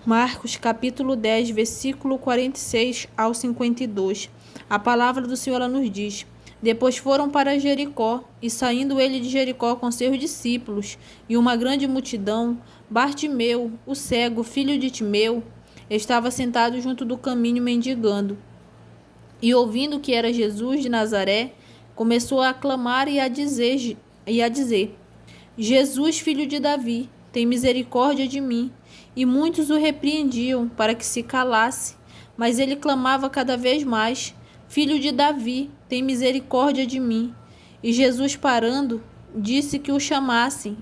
Marcos capítulo 10, versículo 46 ao 52. A palavra do Senhor nos diz: Depois foram para Jericó, e saindo ele de Jericó com seus discípulos, e uma grande multidão, Bartimeu, o cego, filho de Timeu, estava sentado junto do caminho mendigando. E ouvindo que era Jesus de Nazaré, começou a clamar e a dizer: Jesus, filho de Davi, tem misericórdia de mim. E muitos o repreendiam para que se calasse, mas ele clamava cada vez mais: Filho de Davi, tem misericórdia de mim. E Jesus, parando, disse que o chamassem,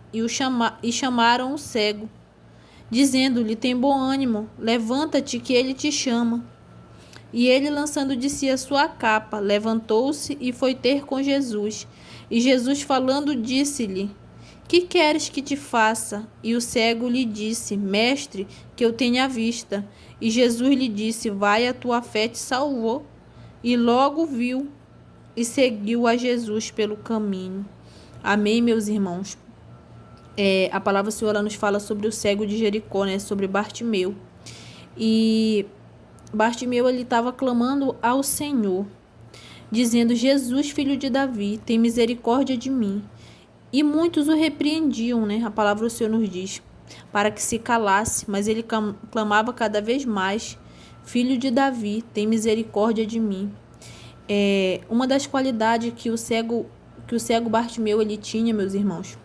e chamaram o cego, dizendo-lhe: Tem bom ânimo, levanta-te, que ele te chama. E ele, lançando de si a sua capa, levantou-se e foi ter com Jesus. E Jesus, falando, disse-lhe: Que queres que te faça? E o cego lhe disse: Mestre, que eu tenha vista. E Jesus lhe disse: Vai, a tua fé te salvou. E logo viu e seguiu a Jesus pelo caminho. Amém, meus irmãos? A palavra do Senhor, ela nos fala sobre o cego de Jericó, né? Sobre Bartimeu. E Bartimeu, ele estava clamando ao Senhor, dizendo: Jesus, filho de Davi, tem misericórdia de mim. E muitos o repreendiam, né? A palavra do Senhor nos diz, para que se calasse, mas ele clamava cada vez mais: Filho de Davi, tem misericórdia de mim. Uma das qualidades que o cego Bartimeu ele tinha, meus irmãos,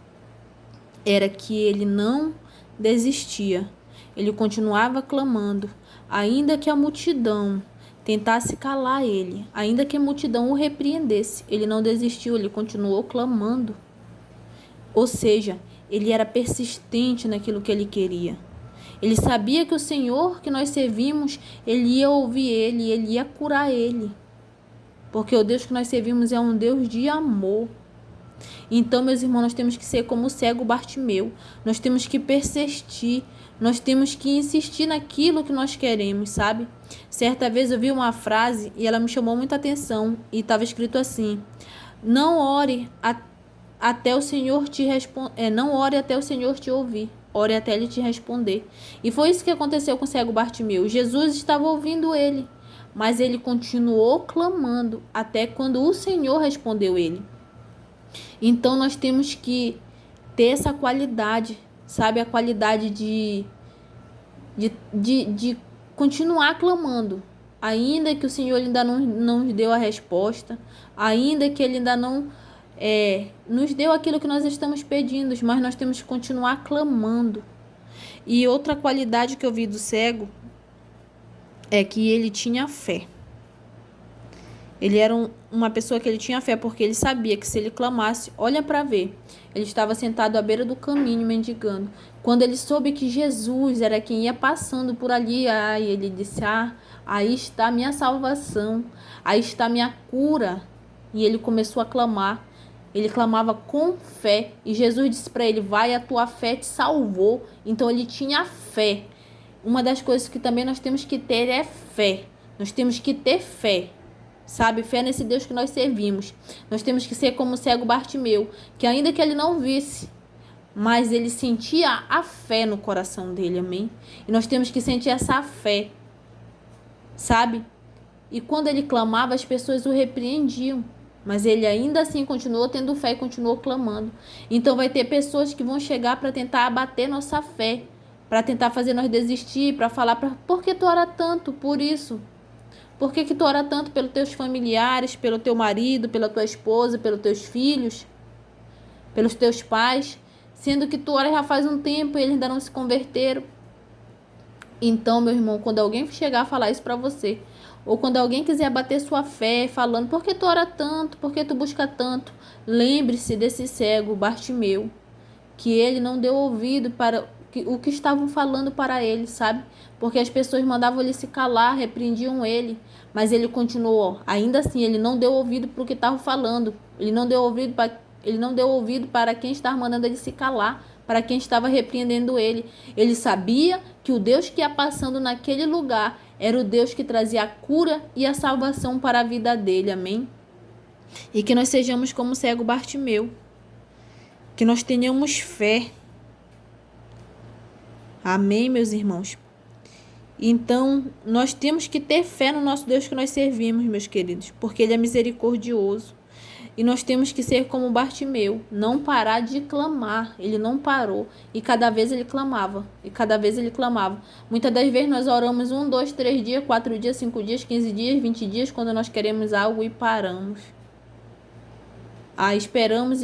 era que ele não desistia. Ele continuava clamando, ainda que a multidão tentasse calar ele, ainda que a multidão o repreendesse, ele não desistiu, ele continuou clamando. Ou seja, ele era persistente naquilo que ele queria. Ele sabia que o Senhor que nós servimos, ele ia ouvir ele ia curar ele. Porque o Deus que nós servimos é um Deus de amor. Então, meus irmãos, nós temos que ser como o cego Bartimeu. Nós temos que persistir. Nós temos que insistir naquilo que nós queremos, sabe? Certa vez eu vi uma frase e ela me chamou muita atenção. E estava escrito assim: Não ore até o Senhor te não ore até o Senhor te ouvir, ore até ele te responder. E foi isso que aconteceu com o cego Bartimeu. Jesus estava ouvindo ele, mas ele continuou clamando até quando o Senhor respondeu ele. Então nós temos que ter essa qualidade, sabe? A qualidade de continuar clamando, ainda que o Senhor ainda não nos deu a resposta, ainda que ele ainda não nos deu aquilo que nós estamos pedindo, mas nós temos que continuar clamando. E outra qualidade que eu vi do cego é que ele tinha fé. Ele era uma pessoa que ele tinha fé, porque ele sabia que se ele clamasse, olha para ver, ele estava sentado à beira do caminho mendigando. Quando ele soube que Jesus era quem ia passando por ali, ele disse: aí está a minha salvação, aí está a minha cura. E ele começou a clamar. Ele clamava com fé. E Jesus disse para ele: vai, a tua fé te salvou. Então ele tinha fé. Uma das coisas que também nós temos que ter é fé. Nós temos que ter fé. Sabe? Fé nesse Deus que nós servimos. Nós temos que ser como o cego Bartimeu, que ainda que ele não visse, mas ele sentia a fé no coração dele, amém? E nós temos que sentir essa fé, sabe? E quando ele clamava, as pessoas o repreendiam, mas ele ainda assim continuou tendo fé e continuou clamando. Então vai ter pessoas que vão chegar para tentar abater nossa fé, para tentar fazer nós desistir, para falar: por que tu ora tanto por isso? Por que tu ora tanto pelos teus familiares, pelo teu marido, pela tua esposa, pelos teus filhos, pelos teus pais, sendo que tu ora já faz um tempo e eles ainda não se converteram? Então, meu irmão, quando alguém chegar a falar isso para você, ou quando alguém quiser abater sua fé, falando: por que tu ora tanto, por que tu busca tanto? Lembre-se desse cego Bartimeu, que ele não deu ouvido para o que estavam falando para ele, sabe? Porque as pessoas mandavam ele se calar, repreendiam ele, mas ele continuou. Ainda assim, ele não deu ouvido para o que estavam falando. Ele não deu ouvido para quem estava mandando ele se calar, para quem estava repreendendo ele. Ele sabia que o Deus que ia passando naquele lugar era o Deus que trazia a cura e a salvação para a vida dele, amém? E que nós sejamos como o cego Bartimeu, que nós tenhamos fé. Amém, meus irmãos? Então, nós temos que ter fé no nosso Deus que nós servimos, meus queridos, porque Ele é misericordioso. E nós temos que ser como Bartimeu, não parar de clamar. Ele não parou. E cada vez ele clamava. E cada vez ele clamava. Muitas das vezes nós oramos 1, 2, 3 dias, 4 dias, 5 dias, 15 dias, 20 dias, quando nós queremos algo e paramos. Esperamos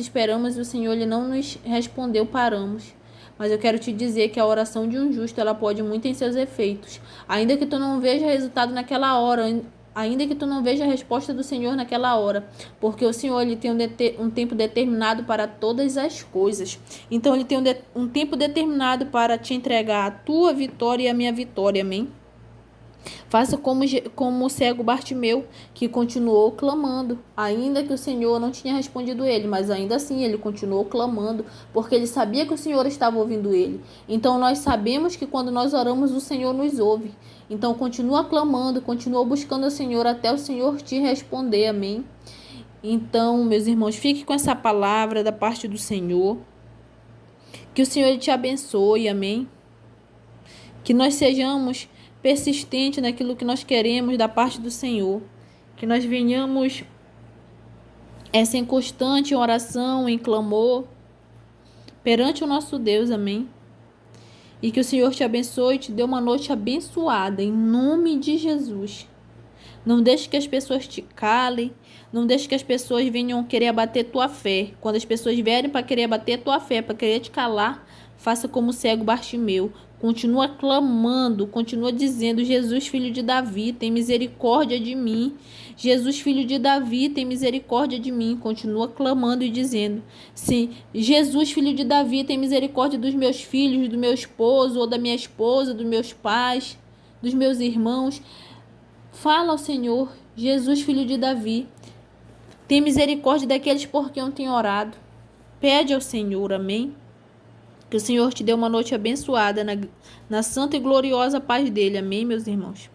e o Senhor ele não nos respondeu, paramos. Mas eu quero te dizer que a oração de um justo, ela pode muito em seus efeitos. Ainda que tu não veja resultado naquela hora, ainda que tu não veja a resposta do Senhor naquela hora, porque o Senhor ele tem um tempo determinado para todas as coisas. Então ele tem um tempo determinado para te entregar a tua vitória e a minha vitória, amém? Faça como o cego Bartimeu, que continuou clamando, ainda que o Senhor não tinha respondido ele, mas ainda assim ele continuou clamando, porque ele sabia que o Senhor estava ouvindo ele. Então nós sabemos que quando nós oramos, o Senhor nos ouve. Então continua clamando, continua buscando o Senhor até o Senhor te responder, amém? Então, meus irmãos, fique com essa palavra da parte do Senhor. Que o Senhor te abençoe, amém? Que nós sejamos persistente naquilo que nós queremos da parte do Senhor, que nós venhamos ser constante em oração, em clamor, perante o nosso Deus, amém? E que o Senhor te abençoe e te dê uma noite abençoada, em nome de Jesus. Não deixe que as pessoas te calem, não deixe que as pessoas venham querer abater tua fé. Quando as pessoas vierem para querer abater tua fé, para querer te calar, faça como o cego Bartimeu. Continua clamando, continua dizendo: Jesus, filho de Davi, tem misericórdia de mim. Jesus, filho de Davi, tem misericórdia de mim. Continua clamando e dizendo: sim, Jesus, filho de Davi, tem misericórdia dos meus filhos, do meu esposo ou da minha esposa, dos meus pais, dos meus irmãos. Fala ao Senhor: Jesus, filho de Davi, tem misericórdia daqueles por quem eu tenho orado. Pede ao Senhor, amém? Que o Senhor te dê uma noite abençoada na santa e gloriosa paz dele, amém, meus irmãos?